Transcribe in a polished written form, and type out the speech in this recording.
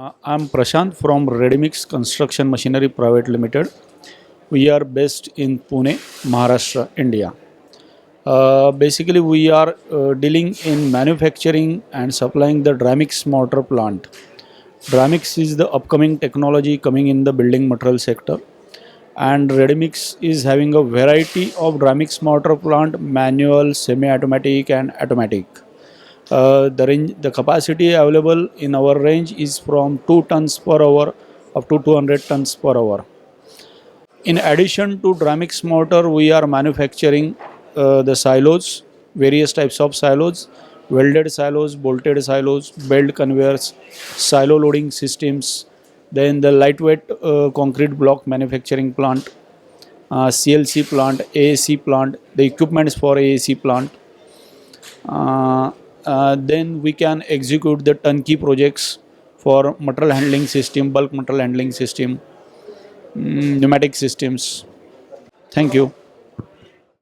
I'm Prashant from Readymix Construction Machinery Private Limited. We are based in Pune, Maharashtra, India. Basically, we are dealing in manufacturing and supplying the Readymix mortar plant. Readymix is the upcoming technology coming in the building material sector, and Readymix is having a variety of Readymix mortar plant, manual, semi-automatic, and automatic. The capacity available in our range is from 2 tons per hour up to 200 tons per hour. In addition to Dramix mortar, we are manufacturing the silos, various types of silos, welded silos, bolted silos, belt conveyors, silo loading systems, then the lightweight concrete block manufacturing plant, CLC plant, AAC plant, the equipments for AAC plant. Uh, then we can execute the turnkey projects for material handling system, bulk material handling system, pneumatic systems. Thank you.